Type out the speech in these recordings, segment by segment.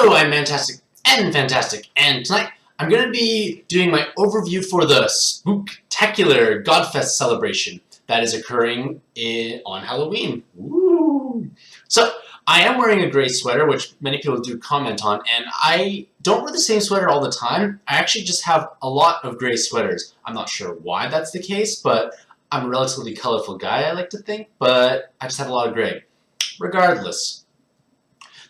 Hello, I'm Mantastic and Fantastic, and tonight I'm going to be doing my overview for the Spook-Tacular Godfest celebration that is occurring on Halloween. Woo! So, I am wearing a gray sweater, which many people do comment on, and I don't wear the same sweater all the time. I actually just have a lot of gray sweaters. I'm not sure why that's the case, but I'm a relatively colorful guy, I like to think, but I just have a lot of gray. Regardless.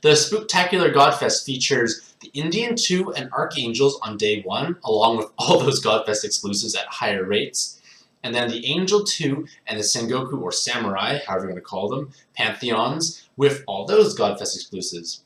The Spook-Tacular Godfest features the Indian 2 and Archangels on day 1, along with all those Godfest exclusives at higher rates. And then the Angel 2 and the Sengoku or Samurai, however you want to call them, Pantheons, with all those Godfest exclusives.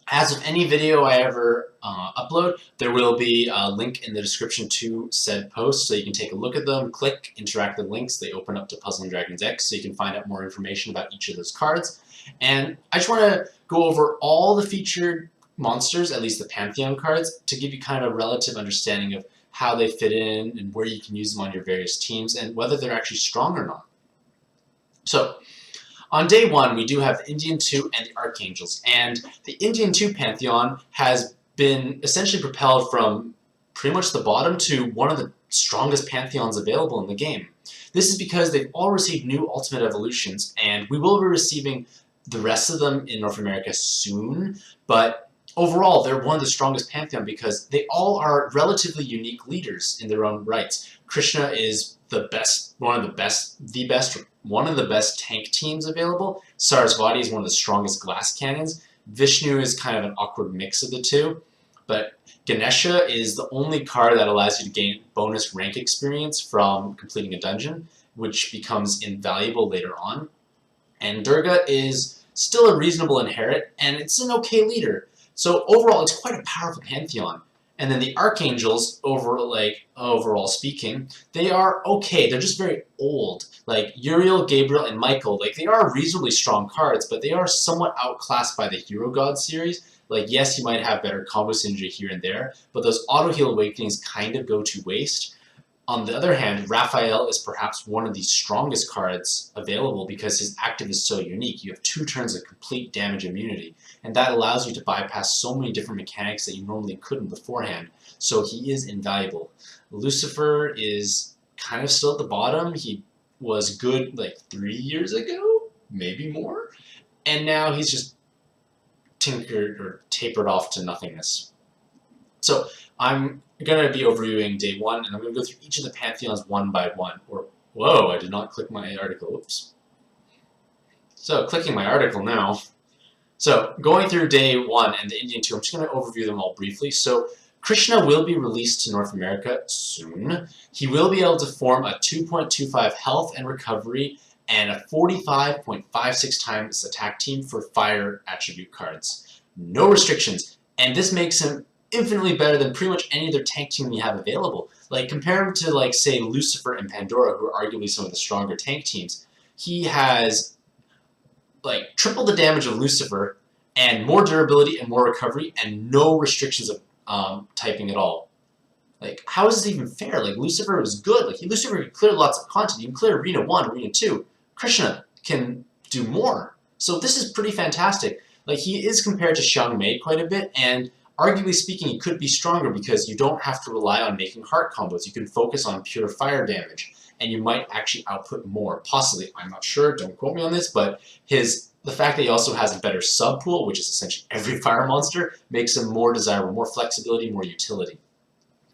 As with any video I ever upload, there will be a link in the description to said post, so you can take a look at them, click, interact with the links. They open up to Puzzle & Dragons X, so you can find out more information about each of those cards. And I just want to go over all the featured monsters, at least the Pantheon cards, to give you kind of a relative understanding of how they fit in and where you can use them on your various teams and whether they're actually strong or not. So, on day 1, we do have the Indian 2 and the Archangels, and the Indian 2 Pantheon has been essentially propelled from pretty much the bottom to one of the strongest Pantheons available in the game. This is because they've all received new Ultimate Evolutions, and we will be receiving the rest of them in North America soon, but overall they're one of the strongest Pantheon because they all are relatively unique leaders in their own rights. Krishna is one of the best tank teams available. Sarasvati is one of the strongest glass cannons. Vishnu is kind of an awkward mix of the two, but Ganesha is the only card that allows you to gain bonus rank experience from completing a dungeon, which becomes invaluable later on. And Durga is still a reasonable inherit, and it's an okay leader. So overall, it's quite a powerful Pantheon. And then the Archangels, overall speaking, they are okay. They're just very old. Like Uriel, Gabriel, and Michael, they are reasonably strong cards, but they are somewhat outclassed by the Hero God series. Yes, you might have better combo synergy here and there, but those auto-heal awakenings kind of go to waste. On the other hand, Raphael is perhaps one of the strongest cards available because his active is so unique. You have 2 turns of complete damage immunity, and that allows you to bypass so many different mechanics that you normally couldn't beforehand, so he is invaluable. Lucifer is kind of still at the bottom. He was good 3 years ago, maybe more, and now he's just tinkered or tapered off to nothingness. So I'm going to be overviewing day 1, and I'm going to go through each of the Pantheons one by one. Whoa, I did not click my article. Oops. So, clicking my article now. So, going through day 1 and the Indian 2, I'm just going to overview them all briefly. So, Krishna will be released to North America soon. He will be able to form a 2.25 health and recovery and a 45.56 times attack team for fire attribute cards. No restrictions. And this makes him infinitely better than pretty much any other tank team we have available. Compare him to, say, Lucifer and Pandora, who are arguably some of the stronger tank teams. He has, triple the damage of Lucifer, and more durability and more recovery, and no restrictions of typing at all. How is this even fair? Lucifer was good. Lucifer could clear lots of content. You can clear Arena 1, Arena 2. Krishna can do more. So this is pretty fantastic. He is compared to Xiang Mei quite a bit, and arguably speaking, he could be stronger because you don't have to rely on making heart combos. You can focus on pure fire damage, and you might actually output more. Possibly, I'm not sure, don't quote me on this, but the fact that he also has a better sub-pool, which is essentially every fire monster, makes him more desirable, more flexibility, more utility.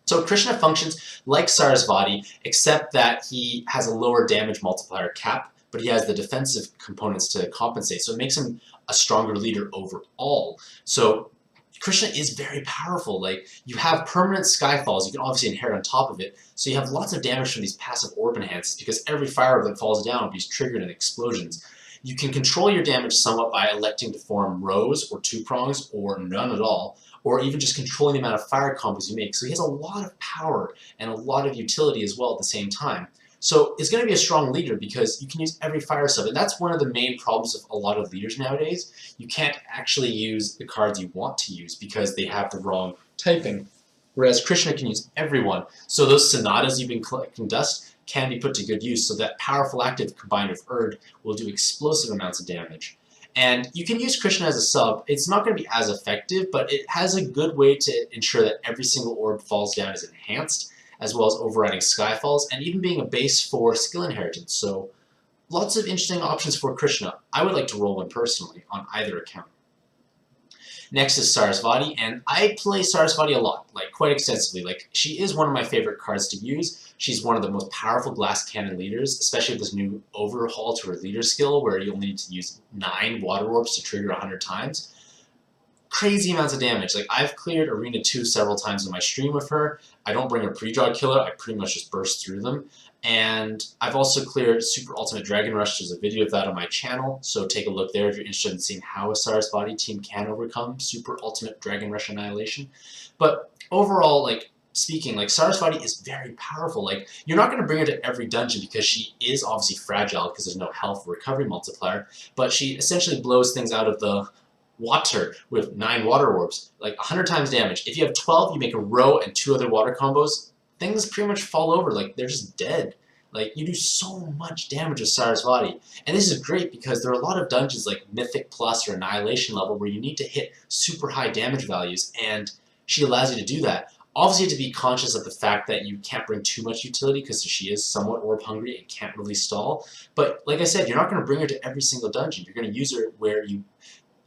So Krishna functions like Sarasvati, except that he has a lower damage multiplier cap, but he has the defensive components to compensate, so it makes him a stronger leader overall. So Krishna is very powerful. You have permanent Skyfalls, you can obviously inherit on top of it, so you have lots of damage from these passive orb enhances because every fire orb that falls down will be triggered in explosions. You can control your damage somewhat by electing to form rows or 2 prongs or none at all, or even just controlling the amount of fire combos you make. So he has a lot of power and a lot of utility as well at the same time. So it's going to be a strong leader because you can use every fire sub, and that's one of the main problems of a lot of leaders nowadays. You can't actually use the cards you want to use because they have the wrong typing, whereas Krishna can use everyone. So those sonatas you've been collecting dust can be put to good use, so that powerful active combined with Erd will do explosive amounts of damage. And you can use Krishna as a sub. It's not going to be as effective, but it has a good way to ensure that every single orb falls down is enhanced, as well as overriding Skyfalls, and even being a base for skill inheritance. So lots of interesting options for Krishna. I would like to roll one personally on either account. Next is Sarasvati, and I play Sarasvati a lot, like quite extensively. Like, she is one of my favorite cards to use. She's one of the most powerful glass cannon leaders, especially with this new overhaul to her leader skill, where you only need to use 9 water orbs to trigger 100 times. Crazy amounts of damage. Like, I've cleared Arena 2 several times in my stream with her. I don't bring a pre-draw killer, I pretty much just burst through them. And I've also cleared Super Ultimate Dragon Rush. There's a video of that on my channel, so take a look there if you're interested in seeing how a Sarasvati team can overcome Super Ultimate Dragon Rush Annihilation. But overall, like, speaking, like, Sarasvati is very powerful. Like, you're not going to bring her to every dungeon because she is obviously fragile because there's no health recovery multiplier, but she essentially blows things out of the water with 9 water orbs, like 100 times damage. If you have 12, you make a row and 2 other water combos, things pretty much fall over, like they're just dead. Like, you do so much damage with Sarasvati. And this is great because there are a lot of dungeons like Mythic Plus or Annihilation level where you need to hit super high damage values, and she allows you to do that. Obviously, you have to be conscious of the fact that you can't bring too much utility because she is somewhat orb hungry and can't really stall. But like I said, you're not going to bring her to every single dungeon. You're going to use her where you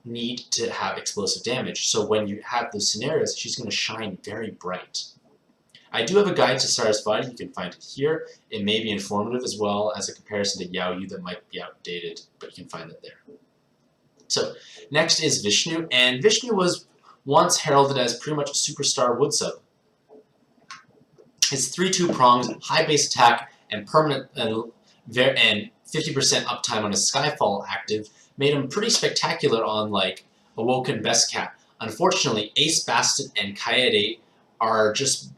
need to have explosive damage. So when you have those scenarios, she's going to shine very bright. I do have a guide to Sarasvati. You can find it here. It may be informative as well as a comparison to Yaoyu that might be outdated, but you can find it there. So next is Vishnu, and Vishnu was once heralded as pretty much a superstar wood sub. His 3/2 prongs, high base attack, and permanent and 50% uptime on his Skyfall active made him pretty spectacular on, like, Awoken Best Cat. Unfortunately, Ace, Bastet, and Kaede are just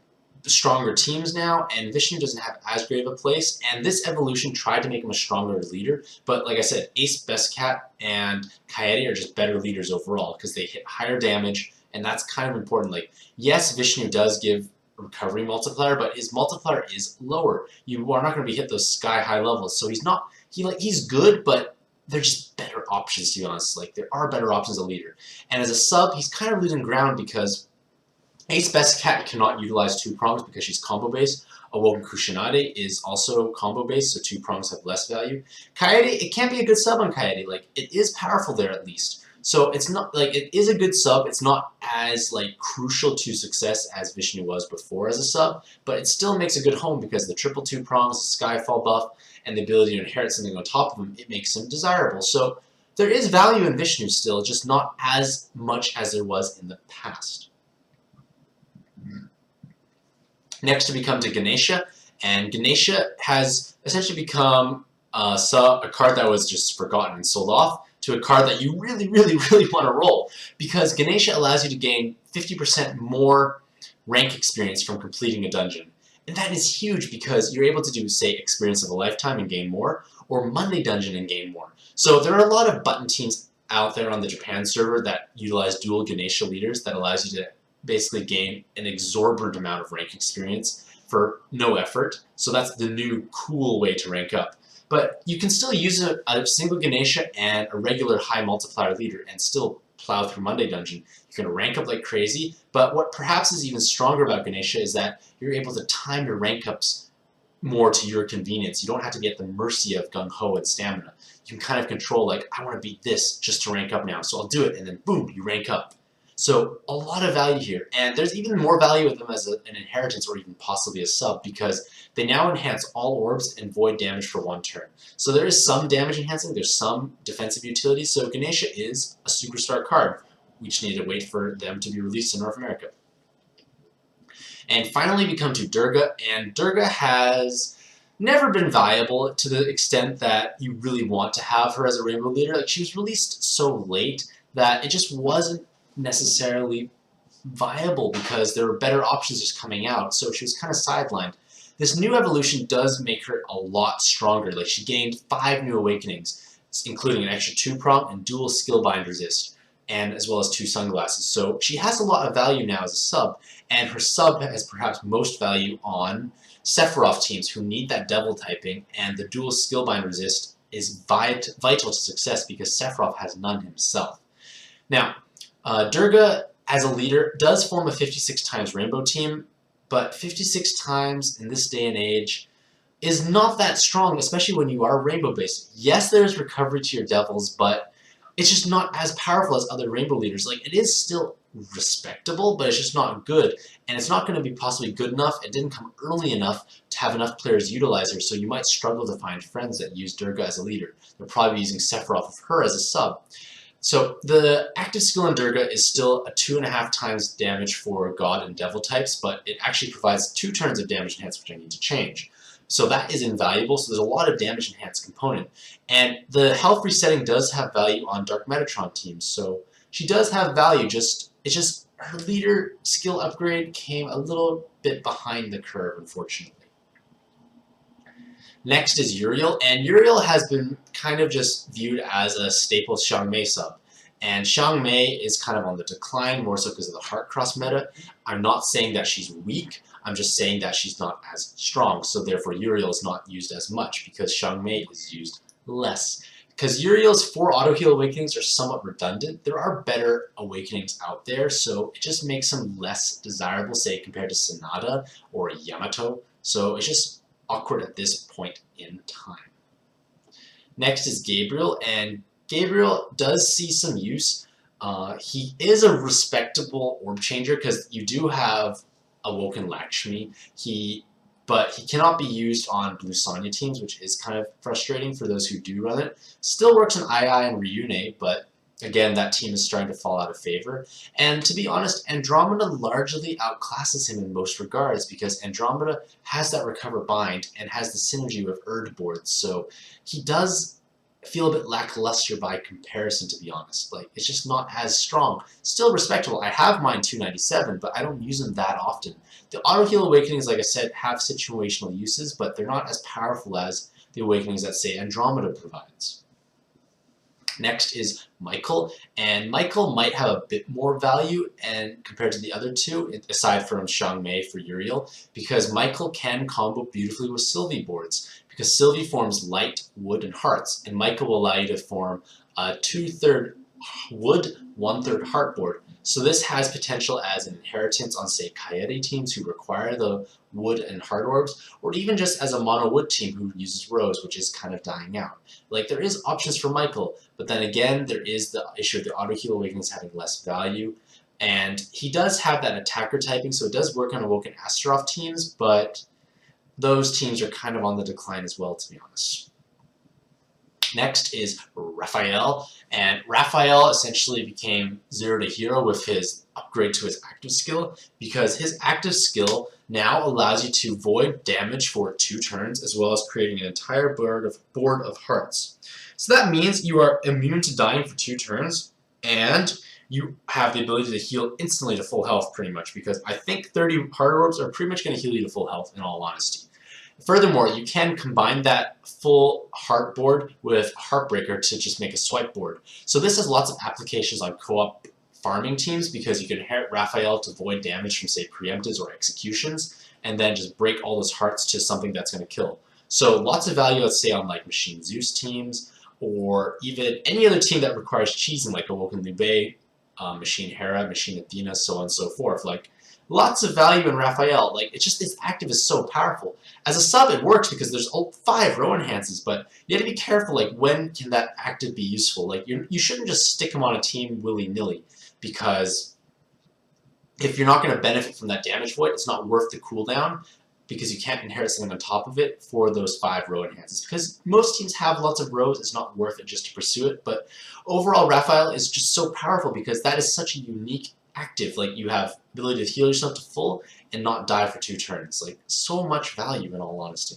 stronger teams now, and Vishnu doesn't have as great of a place, and this evolution tried to make him a stronger leader, but like I said, Ace, Best Cat, and Kaede are just better leaders overall because they hit higher damage, and that's kind of important. Like, yes, Vishnu does give recovery multiplier, but his multiplier is lower. You are not going to be hit those sky-high levels, so he's good, but they're just better options, to be honest. Like, there are better options as a leader. And as a sub, he's kind of losing ground because Ace Best Cat cannot utilize 2 prongs because she's combo based. Awoken Kushinade is also combo based, so 2 prongs have less value. Kaede, it can't be a good sub on Kaede. Like, it is powerful there at least. So it's not, like, it is a good sub. It's not as, like, crucial to success as Vishnu was before as a sub, but it still makes a good home because the 2/2 prongs, Skyfall buff, and the ability to inherit something on top of him, it makes him desirable. So there is value in Vishnu still, just not as much as there was in the past. Next we come to Ganesha, and Ganesha has essentially become a card that was just forgotten and sold off to a card that you really, really, really want to roll, because Ganesha allows you to gain 50% more rank experience from completing a dungeon. And that is huge because you're able to do, say, Experience of a Lifetime and gain more, or Monday Dungeon and gain more. So there are a lot of button teams out there on the Japan server that utilize dual Ganesha leaders that allows you to basically gain an exorbitant amount of rank experience for no effort. So that's the new cool way to rank up. But you can still use a single Ganesha and a regular high multiplier leader and still plow through Monday Dungeon. You're going to rank up like crazy, but what perhaps is even stronger about Ganesha is that you're able to time your rank ups more to your convenience. You don't have to be at the mercy of gung-ho and stamina. You can kind of control, like, I want to beat this just to rank up now, so I'll do it, and then boom, you rank up. So a lot of value here, and there's even more value with them as an inheritance or even possibly a sub, because they now enhance all orbs and void damage for 1 turn. So there is some damage enhancing, there's some defensive utility, so Ganesha is a superstar card. We just need to wait for them to be released in North America. And finally we come to Durga, and Durga has never been viable to the extent that you really want to have her as a rainbow leader. Like, she was released so late that it just wasn't necessarily viable because there were better options just coming out, so she was kind of sidelined. This new evolution does make her a lot stronger. Like, she gained 5 new awakenings, including an extra 2-prong and dual skill bind resist, and as well as 2 sunglasses. So she has a lot of value now as a sub, and her sub has perhaps most value on Sephiroth teams who need that devil typing, and the dual skill bind resist is vital to success because Sephiroth has none himself. Now, Durga, as a leader, does form a 56 times rainbow team, but 56 times in this day and age is not that strong, especially when you are rainbow-based. Yes, there's recovery to your devils, but it's just not as powerful as other rainbow leaders. Like, it is still respectable, but it's just not good, and it's not going to be possibly good enough. It didn't come early enough to have enough players utilize her, so you might struggle to find friends that use Durga as a leader. They're probably using Sephiroth with her as a sub. So the active skill in Durga is still a 2.5 times damage for God and Devil types, but it actually provides 2 turns of damage enhance, which I need to change. So that is invaluable, so there's a lot of damage enhanced component. And the health resetting does have value on Dark Metatron teams, so she does have value, it's just her leader skill upgrade came a little bit behind the curve, unfortunately. Next is Uriel, and Uriel has been kind of just viewed as a staple Xiangmei sub. And Xiangmei is kind of on the decline, more so because of the Heart Cross meta. I'm not saying that she's weak, I'm just saying that she's not as strong, so therefore Uriel is not used as much, because Xiangmei is used less. Because Uriel's 4 auto-heal awakenings are somewhat redundant, there are better awakenings out there, so it just makes them less desirable, say, compared to Sonata or Yamato. So it's just awkward at this point in time. Next is Gabriel, and Gabriel does see some use. He is a respectable orb changer because you do have Awoken Lakshmi, but he cannot be used on Blue Sonya teams, which is kind of frustrating for those who do run it. Still works in II and Ryune, but again, that team is starting to fall out of favor. And to be honest, Andromeda largely outclasses him in most regards because Andromeda has that Recover Bind and has the synergy with Erd boards, so he does feel a bit lackluster by comparison, to be honest. Like, it's just not as strong. Still respectable. I have mine 297, but I don't use them that often. The auto-heal awakenings, like I said, have situational uses, but they're not as powerful as the awakenings that, say, Andromeda provides. Next is Michael, and Michael might have a bit more value and compared to the other two, aside from Xiangmei for Uriel, because Michael can combo beautifully with Sylvie boards, because Sylvie forms light, wood, and hearts, and Michael will allow you to form a 2/3 wood, 1/3 heart board. So this has potential as an inheritance on, say, Kaede teams who require the wood and heart orbs, or even just as a mono wood team who uses rose, which is kind of dying out. Like, there is options for Michael, but then again, there is the issue of the auto-heal awakenings having less value, and he does have that attacker typing, so it does work on Awoken Astaroth teams, but those teams are kind of on the decline as well, to be honest. Next is Raphael, and Raphael essentially became 0 to hero with his upgrade to his active skill, because his active skill now allows you to void damage for 2 turns, as well as creating an entire board of hearts. So that means you are immune to dying for 2 turns, and you have the ability to heal instantly to full health, pretty much, because I think 30 heart orbs are pretty much going to heal you to full health, in all honesty. Furthermore, you can combine that full heart board with Heartbreaker to just make a swipe board. So this has lots of applications on co-op farming teams, because you can inherit Raphael to void damage from, say, preemptives or executions, and then just break all those hearts to something that's going to kill. So lots of value, let's say, on like Machine Zeus teams, or even any other team that requires cheesing, like Awoken Liu, Machine Hera, Machine Athena, so on and so forth. Like, lots of value in Raphael. Like, it's just, this active is so powerful. As a sub, it works because there's 5 row enhances, but you have to be careful, like, when can that active be useful? Like, you shouldn't just stick him on a team willy-nilly, because if you're not going to benefit from that damage void, it's not worth the cooldown, because you can't inherit something on top of it for those 5 row enhances. Because most teams have lots of rows, it's not worth it just to pursue it, but overall, Raphael is just so powerful because that is such a unique active. Like, you have ability to heal yourself to full and not die for 2 turns. Like, so much value, in all honesty.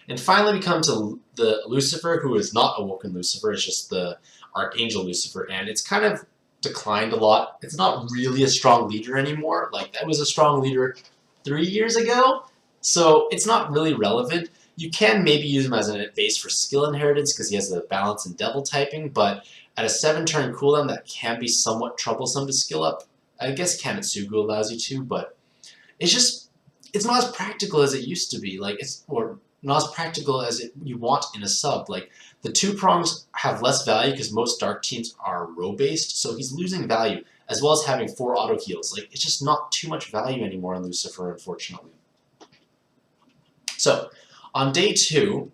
And finally, we come to the Lucifer, who is not Awoken Lucifer, it's just the Archangel Lucifer, and it's kind of declined a lot. It's not really a strong leader anymore. Like, that was a strong leader 3 years ago, so it's not really relevant. You can maybe use him as a base for skill inheritance because he has the balance and devil typing, but at a 7-turn cooldown, that can be somewhat troublesome to skill up. I guess Kamitsugu allows you to, but it's not as practical as it used to be. Like, or not as practical as you want in a sub. Like, the 2 prongs have less value because most dark teams are row based, so he's losing value, as well as having 4 auto heals. Like, it's just not too much value anymore in Lucifer, unfortunately. So, on day 2,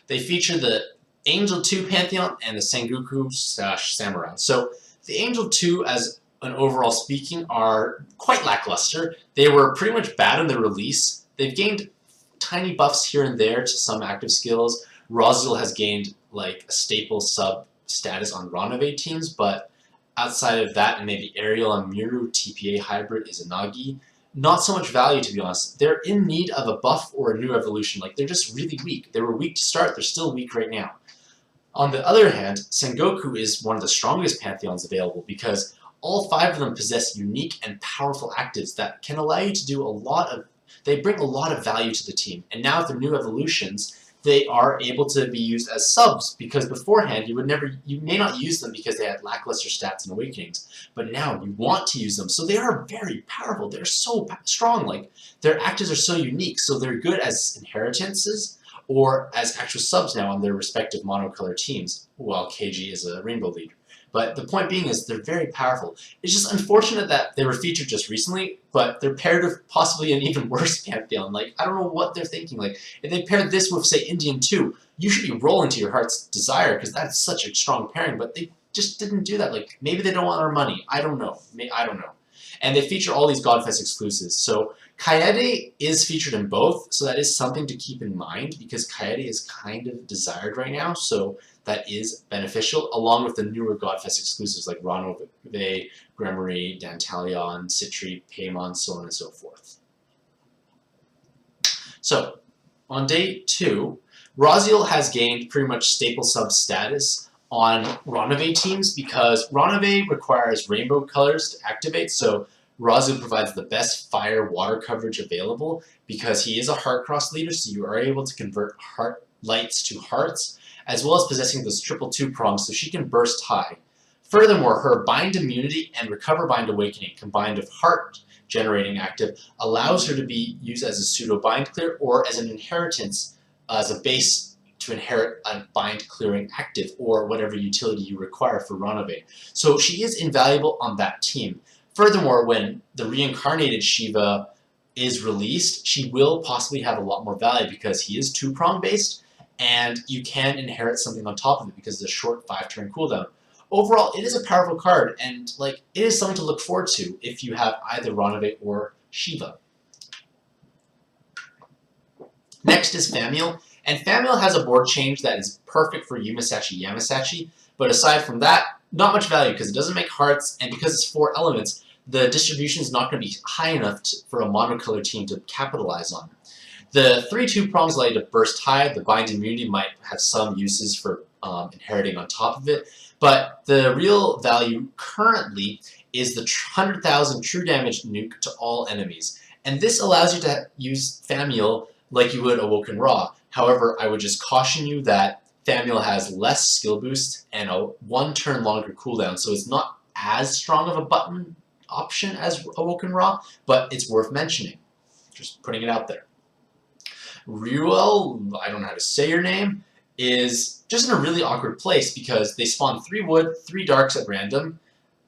they feature the Angel 2 Pantheon and the Sengoku/Samurai. So, the Angel 2, as an overall speaking, are quite lackluster. They were pretty much bad in their release. They've gained tiny buffs here and there to some active skills. Raziel has gained like a staple sub status on Ranove teams, but outside of that, and maybe Ariel and Miru TPA hybrid Izanagi, not so much value, to be honest. They're in need of a buff or a new evolution. Like, they're just really weak. They were weak to start, they're still weak right now. On the other hand, Sengoku is one of the strongest pantheons available because all 5 of them possess unique and powerful actives that can allow you to do a lot of, they bring a lot of value to the team. And now with their new evolutions, they are able to be used as subs, because beforehand you may not use them because they had lackluster stats and awakenings, but now you want to use them. So they are very powerful. They're so strong. Like, their actives are so unique, so they're good as inheritances or as actual subs now on their respective monocolor teams, while KG is a rainbow leader. But the point being is they're very powerful. It's just unfortunate that they were featured just recently, but they're paired with possibly an even worse Pantheon. Like, I don't know what they're thinking. Like, if they paired this with, say, Indian 2, you should be rolling to your heart's desire, because that's such a strong pairing, but they just didn't do that. Like, maybe they don't want our money. I don't know. I don't know. And they feature all these Godfest exclusives. So Kaede is featured in both, so that is something to keep in mind, because Kaede is kind of desired right now, so that is beneficial, along with the newer Godfest exclusives like Ranove, Gremory, Dantalion, Citri, Paimon, so on and so forth. So, on day 2, Raziel has gained pretty much staple sub status on Ranove teams because Ranove requires rainbow colors to activate, so Raziel provides the best fire water coverage available because he is a heart cross leader, so you are able to convert heart lights to hearts, as well as possessing those triple 2 prongs, so she can burst high. Furthermore, her bind immunity and recover bind awakening combined with heart generating active allows her to be used as a pseudo bind clear or as an inheritance as a base to inherit a bind clearing active or whatever utility you require for Ranove. So she is invaluable on that team. Furthermore, when the reincarnated Shiva is released, she will possibly have a lot more value because he is 2-prong based, and you can inherit something on top of it because of the short 5-turn cooldown. Overall, it is a powerful card, and like, it is something to look forward to if you have either Ranove or Shiva. Next is Famiel, and Famiel has a board change that is perfect for Yumasachi Yamasachi, but aside from that, not much value because it doesn't make hearts, and because it's 4 elements, the distribution is not going to be high enough for a monocolor team to capitalize on. The 3-2 prongs allow you to burst high. The bind immunity might have some uses for inheriting on top of it, but the real value currently is the 100,000 true damage nuke to all enemies. And this allows you to use Famiel like you would Awoken Ra. However, I would just caution you that Famiel has less skill boost and a 1-turn longer cooldown, so it's not as strong of a button option as Awoken Ra, but it's worth mentioning. Just putting it out there. Ruel, I don't know how to say your name, is just in a really awkward place because they spawn 3 wood, 3 darks at random,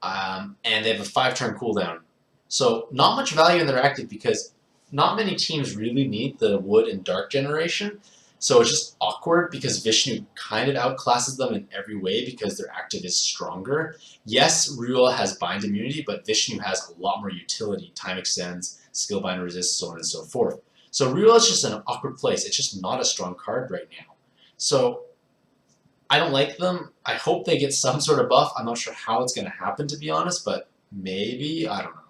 and they have a 5-turn cooldown. So not much value in their active because not many teams really need the wood and dark generation. So it's just awkward because Vishnu kind of outclasses them in every way because their active is stronger. Yes, Ruel has bind immunity, but Vishnu has a lot more utility. Time extends, skill bind resist, so on and so forth. So Ruel is just in an awkward place. It's just not a strong card right now. So I don't like them. I hope they get some sort of buff. I'm not sure how it's going to happen, to be honest, but maybe. I don't know.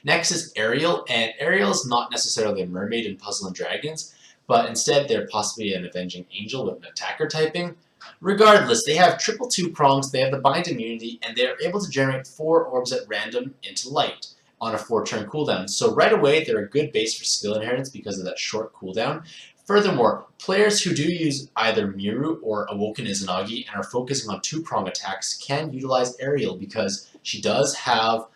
Next is Ariel, and Ariel is not necessarily a mermaid in Puzzle and Dragons, but instead they're possibly an avenging angel with an attacker typing. Regardless, they have triple 2 prongs, they have the bind immunity, and they are able to generate 4 orbs at random into light on a 4-turn cooldown. So right away, they're a good base for skill inheritance because of that short cooldown. Furthermore, players who do use either Miru or Awoken Izanagi and are focusing on 2-prong attacks can utilize Ariel because she does have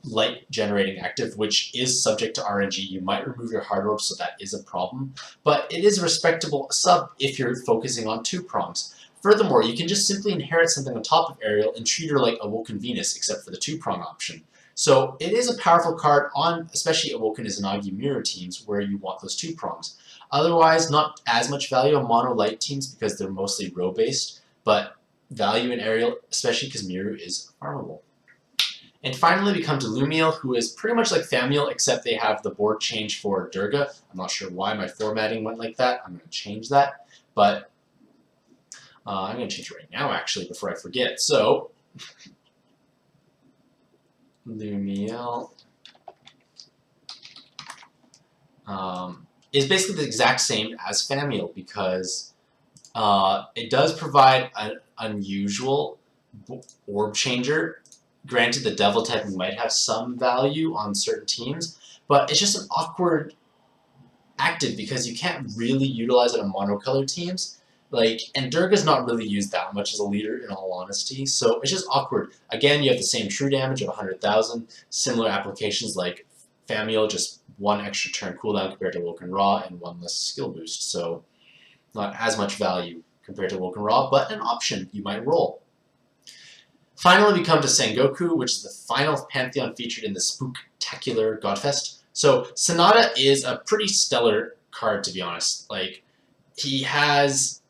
light generating active, which is subject to RNG. You might remove your hard orb, so that is a problem, but it is a respectable sub if you're focusing on 2 prongs. Furthermore, you can just simply inherit something on top of Ariel and treat her like Awoken Venus, except for the 2-prong option. So it is a powerful card on especially Awoken Izanagi mirror teams where you want those 2 prongs. Otherwise, not as much value on mono light teams because they're mostly row based, but value in Ariel, especially because Miru is farmable. And finally, we come to Lumiel, who is pretty much like Famiel, except they have the board change for Durga. I'm not sure why my formatting went like that. I'm going to change that, but I'm going to change it right now, actually, before I forget. So, Lumiel is basically the exact same as Famiel because it does provide an unusual orb changer. Granted, the devil type might have some value on certain teams, but it's just an awkward active because you can't really utilize it on monocolor teams. And Durga's not really used that much as a leader, in all honesty, so it's just awkward. Again, you have the same true damage of 100,000, similar applications like Famiel, just 1 extra turn cooldown compared to Woken Ra, and 1 less skill boost, so not as much value compared to Woken Ra, but an option you might roll. Finally, we come to Sengoku, which is the final Pantheon featured in the Spook-Tacular Godfest. So, Sonata is a pretty stellar card, to be honest. He has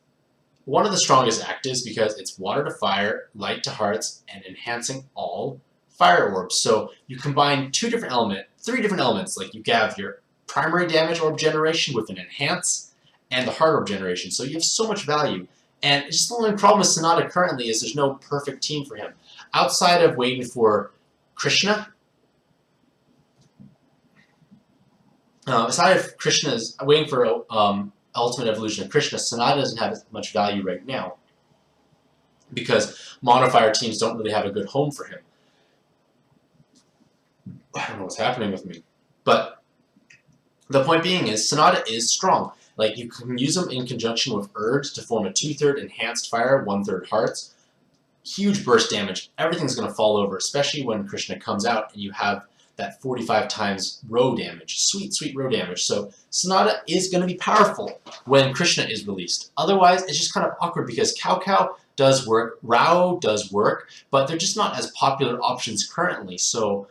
one of the strongest actives because it's water to fire, light to hearts, and enhancing all fire orbs. So, you combine 3 different elements. You have your primary damage orb generation with an enhance, and the heart orb generation. So, you have so much value. And it's just the only problem with Sonata currently is there's no perfect team for him. Outside of waiting for Krishna, aside of Krishna's waiting for Ultimate Evolution of Krishna, Sonata doesn't have as much value right now because monofire teams don't really have a good home for him. I don't know what's happening with me, but the point being is Sonata is strong. You can use them in conjunction with Urge to form a 2/3 enhanced fire, 1/3 hearts. Huge burst damage. Everything's going to fall over, especially when Krishna comes out and you have that 45 times row damage. Sweet, sweet row damage. So Sonata is going to be powerful when Krishna is released. Otherwise, it's just kind of awkward because Cao does work, Rao does work, but they're just not as popular options currently. So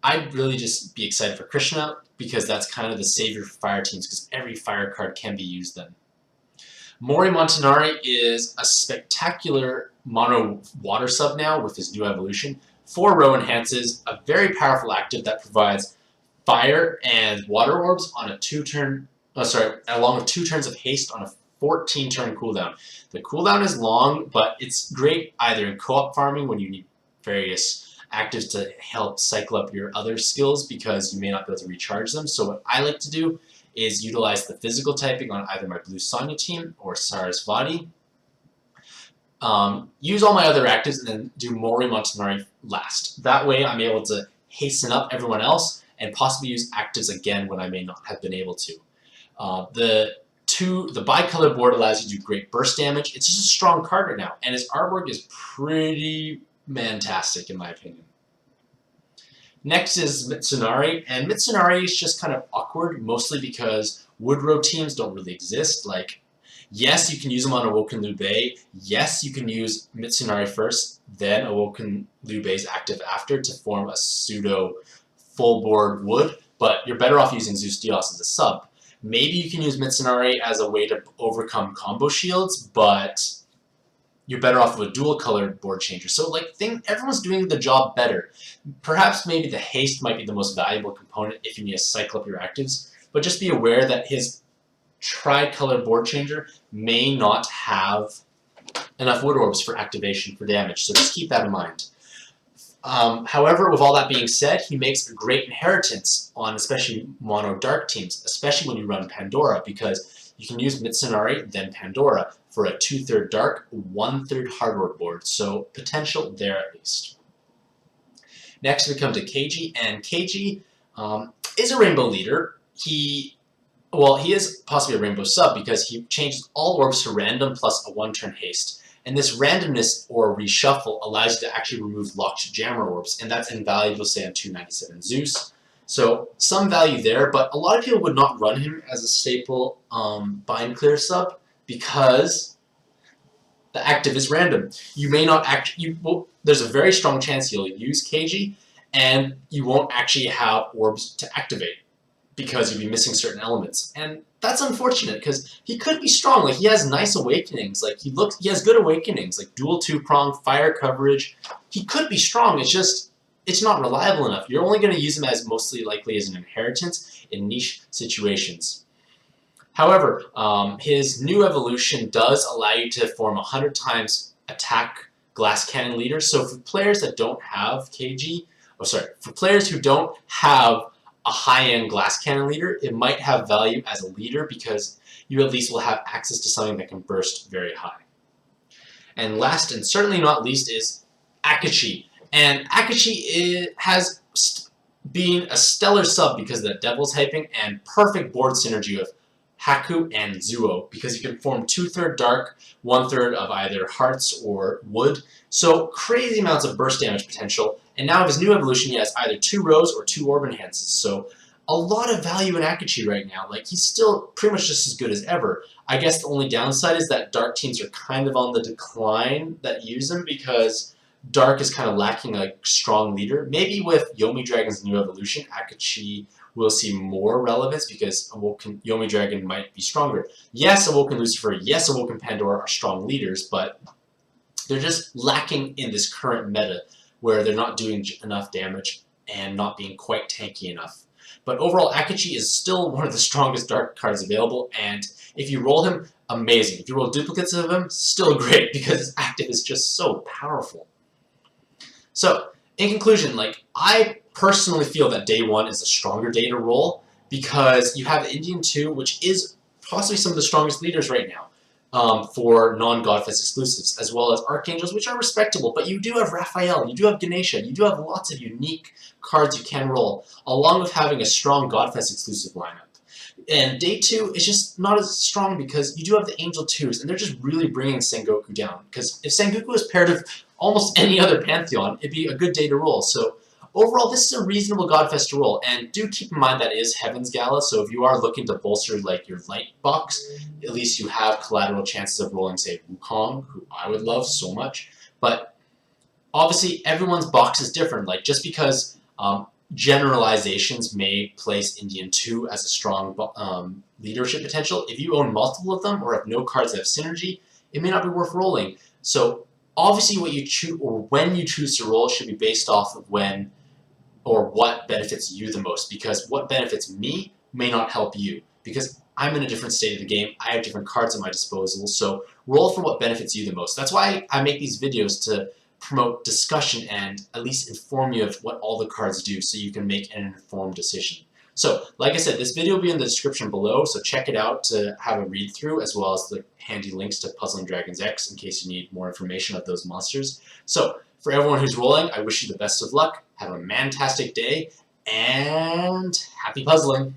I'd really just be excited for Krishna because that's kind of the savior for fire teams because every fire card can be used then. Mori Montanari is a spectacular mono water sub now with his new evolution. 4 row enhances, a very powerful active that provides fire and water orbs on a 2-turn, along with 2 turns of haste on a 14-turn cooldown. The cooldown is long, but it's great either in co-op farming when you need various actives to help cycle up your other skills because you may not be able to recharge them. So what I like to do is utilize the physical typing on either my Blue Sonya team or Sarasvati. Use all my other actives and then do Mori Montanari last. That way I'm able to hasten up everyone else and possibly use actives again when I may not have been able to. The bicolor board allows you to do great burst damage. It's just a strong card right now, and his artwork is pretty Mantastic in my opinion. Next is Mitsunari, and Mitsunari is just kind of awkward, mostly because Woodrow teams don't really exist. Yes, you can use them on Awoken Liu Bei. Yes, you can use Mitsunari first, then Awoken Liu Bei's active after to form a pseudo full board wood, but you're better off using Zeus Dios as a sub. Maybe you can use Mitsunari as a way to overcome combo shields, but you're better off with a dual-colored board changer. So, everyone's doing the job better. Perhaps maybe the haste might be the most valuable component if you need to cycle up your actives, but just be aware that his tri-color board changer may not have enough wood orbs for activation for damage, so just keep that in mind. However, with all that being said, he makes a great inheritance on especially mono dark teams, especially when you run Pandora, because you can use Mitsunari, then Pandora, for a 2/3 dark, 1/3 hardware board, so potential there at least. Next we come to Keiji, and Keiji is a rainbow leader. He is possibly a rainbow sub because he changes all orbs to random plus a 1-turn haste. And this randomness or reshuffle allows you to actually remove locked jammer orbs, and that's invaluable, say, on 297 Zeus. So some value there, but a lot of people would not run him as a staple bind clear sub because the active is random. You may not there's a very strong chance you'll use KG, and you won't actually have orbs to activate because you'll be missing certain elements. And that's unfortunate because he could be strong. Like, he has nice awakenings. Like, he has good awakenings, like dual 2-prong, fire coverage. He could be strong. It's not reliable enough. You're only going to use him as mostly likely as an inheritance in niche situations. However, his new evolution does allow you to form 100 times attack glass cannon leader. So for players that don't have KG, for players who don't have a high-end glass cannon leader, it might have value as a leader because you at least will have access to something that can burst very high. And last and certainly not least is Akachi. And Akachi has been a stellar sub because of the Devil's Hyping and perfect board synergy with Haku and Zuo, because you can form 2/3 dark, 1/3 of either hearts or wood. So crazy amounts of burst damage potential. And now with his new evolution, he has either 2 rows or 2 orb enhances. So a lot of value in Akachi right now. Like, he's still pretty much just as good as ever. I guess the only downside is that dark teams are kind of on the decline that use him because dark is kind of lacking a strong leader. Maybe with Yomi Dragon's new evolution, Akachi will see more relevance because Awoken Yomi Dragon might be stronger. Yes, Awoken Lucifer, yes, Awoken Pandora are strong leaders, but they're just lacking in this current meta where they're not doing enough damage and not being quite tanky enough. But overall, Akachi is still one of the strongest dark cards available, and if you roll him, amazing. If you roll duplicates of him, still great because his active is just so powerful. So, in conclusion, like, I personally feel that day 1 is a stronger day to roll because you have Indian 2, which is possibly some of the strongest leaders right now for non-Godfest exclusives, as well as Archangels, which are respectable, but you do have Raphael, you do have Ganesha, you do have lots of unique cards you can roll, along with having a strong Godfest exclusive lineup. And day 2 is just not as strong because you do have the Angel 2s, and they're just really bringing Sengoku down. Because if Sengoku was paired with almost any other Pantheon, it'd be a good day to roll. So overall, this is a reasonable Godfest to roll. And do keep in mind that it is Heaven's Gala, so if you are looking to bolster like your light box, at least you have collateral chances of rolling, say, Wukong, who I would love so much. But obviously, everyone's box is different. Like, just because generalizations may place Indian 2 as a strong leadership potential, if you own multiple of them or have no cards that have synergy, it may not be worth rolling. So obviously what you choose or when you choose to roll should be based off of when or what benefits you the most, because what benefits me may not help you because I'm in a different state of the game. I have different cards at my disposal, so roll for what benefits you the most. That's why I make these videos, to promote discussion and at least inform you of what all the cards do so you can make an informed decision. So, like I said, this video will be in the description below, so check it out to have a read through, as well as the handy links to Puzzling Dragons X in case you need more information of those monsters. So, for everyone who's rolling, I wish you the best of luck, have a mantastic day, and happy puzzling!